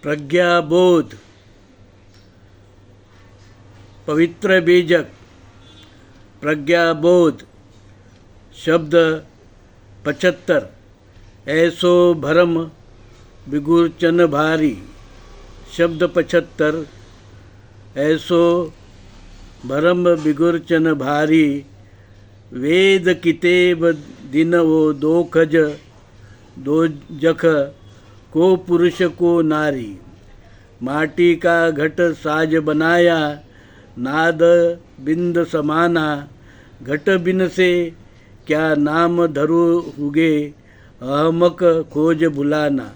प्रज्ञाबोध पवित्र बीजक प्रज्ञाबोध शब्द 75 ऐसो भरम बिगुरचन भारी शब्द 75 ऐसो भरम बिगुरचन भारी वेद कितेब दिन वो दोखज दो जख को पुरुष को नारी माटी का घट साज बनाया नाद बिंद समाना घट बिन से क्या नाम धरो हुगे अहमक खोज बुलाना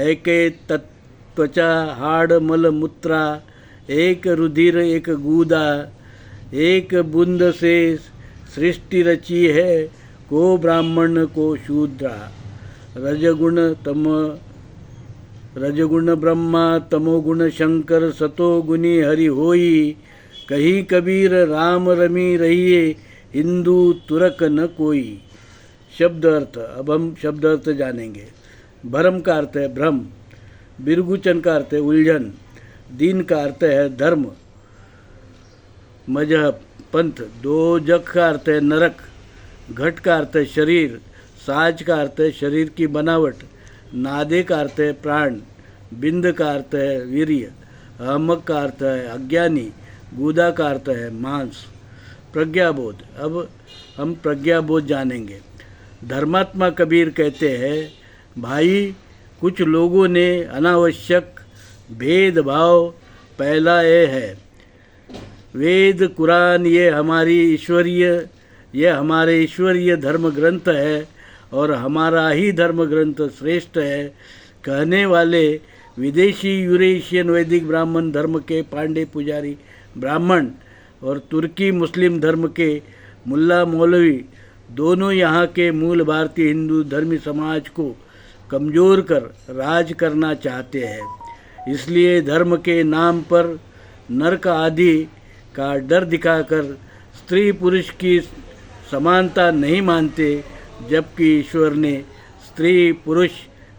ऐके त्वचा हाड़ मल मूत्रा एक रुधिर एक गूदा एक बूंद से सृष्टि रची है को ब्राह्मण को शूद्रा रजगुण ब्रह्मा तमोगुण शंकर सतोगुणी हरि होई कहीं कबीर राम रमी रहिए हिंदू तुरक न कोई। शब्द अर्थ। अब हम शब्द अर्थ जानेंगे। भरम का अर्थ है भ्रम, बिरगुचन का अर्थ है उलझन, दीन का अर्थ है धर्म मजहब पंथ, दोजख का अर्थ है नरक, घट का अर्थ है शरीर, साज का अर्थ है शरीर की बनावट, नादे का अर्थ है प्राण, बिंद का अर्थ है वीर्य, अहमक का अर्थ है अज्ञानी, गूदा का अर्थ है मांस। प्रज्ञाबोध। अब हम प्रज्ञाबोध जानेंगे। धर्मात्मा कबीर कहते हैं, भाई कुछ लोगों ने अनावश्यक भेदभाव फैलाए है। वेद कुरान ये हमारे ईश्वरीय धर्म ग्रंथ है और हमारा ही धर्म ग्रंथ श्रेष्ठ है कहने वाले विदेशी यूरेशियन वैदिक ब्राह्मण धर्म के पांडे पुजारी ब्राह्मण और तुर्की मुस्लिम धर्म के मुल्ला मौलवी दोनों यहाँ के मूल भारतीय हिंदू धर्मी समाज को कमज़ोर कर राज करना चाहते हैं। इसलिए धर्म के नाम पर नरक आदि का डर दिखाकर स्त्री पुरुष की समानता नहीं मानते, जबकि ईश्वर ने स्त्री पुरुष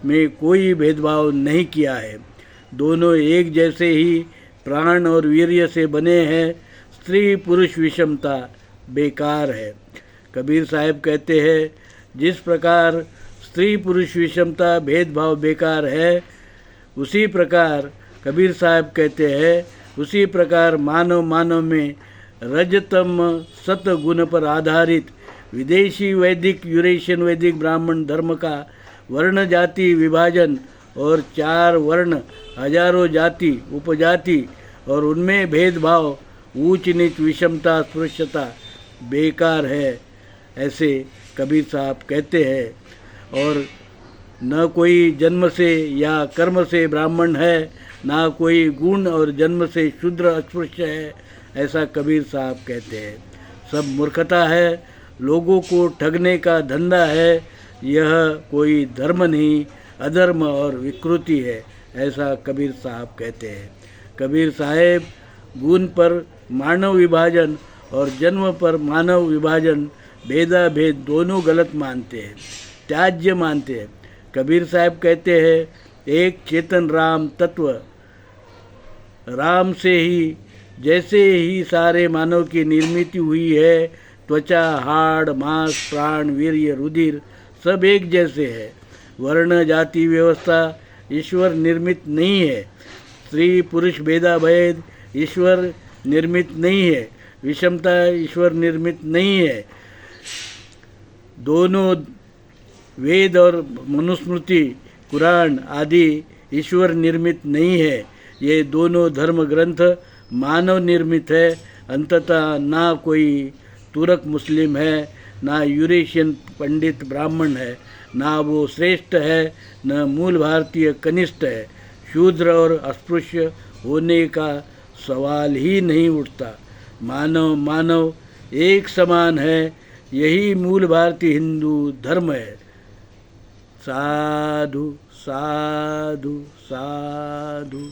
में कोई भेदभाव नहीं किया है। दोनों एक जैसे ही प्राण और वीर्य से बने हैं। स्त्री पुरुष विषमता बेकार है। कबीर साहब कहते हैं, जिस प्रकार स्त्री पुरुष विषमता भेदभाव बेकार है, उसी प्रकार कबीर साहब कहते हैं, उसी प्रकार मानव मानव में रजतम सत गुण पर आधारित विदेशी वैदिक यूरेशियन वैदिक ब्राह्मण धर्म का वर्ण जाति विभाजन और 4 वर्ण हजारों जाति उपजाति और उनमें भेदभाव ऊंच नीच विषमता स्पृश्यता बेकार है, ऐसे कबीर साहब कहते हैं। और न कोई जन्म से या कर्म से ब्राह्मण है, ना कोई गुण और जन्म से शूद्र अस्पृश्य है, ऐसा कबीर साहब कहते हैं। सब मूर्खता है, लोगों को ठगने का धंधा है, यह कोई धर्म नहीं अधर्म और विकृति है, ऐसा कबीर साहब कहते हैं। कबीर साहब गुण पर मानव विभाजन और जन्म पर मानव विभाजन भेदा भेद दोनों गलत मानते हैं, त्याज्य मानते हैं। कबीर साहब कहते हैं, एक चेतन राम तत्व राम से ही जैसे ही सारे मानव की निर्मित हुई है, त्वचा हाड़ मांस प्राण वीर्य रुधिर सब एक जैसे है। वर्ण जाति व्यवस्था ईश्वर निर्मित नहीं है। स्त्री पुरुष भेदा भेद ईश्वर निर्मित नहीं है। विषमता ईश्वर निर्मित नहीं है। दोनों वेद और मनुस्मृति कुरान आदि ईश्वर निर्मित नहीं है। ये दोनों धर्म ग्रंथ मानव निर्मित है। अंततः ना कोई तुर्क मुस्लिम है, ना यूरेशियन पंडित ब्राह्मण है, ना वो श्रेष्ठ है, न मूल भारतीय कनिष्ठ है। शूद्र और अस्पृश्य होने का सवाल ही नहीं उठता। मानव मानव एक समान है, यही मूल भारतीय हिंदू धर्म है। साधु साधु साधु।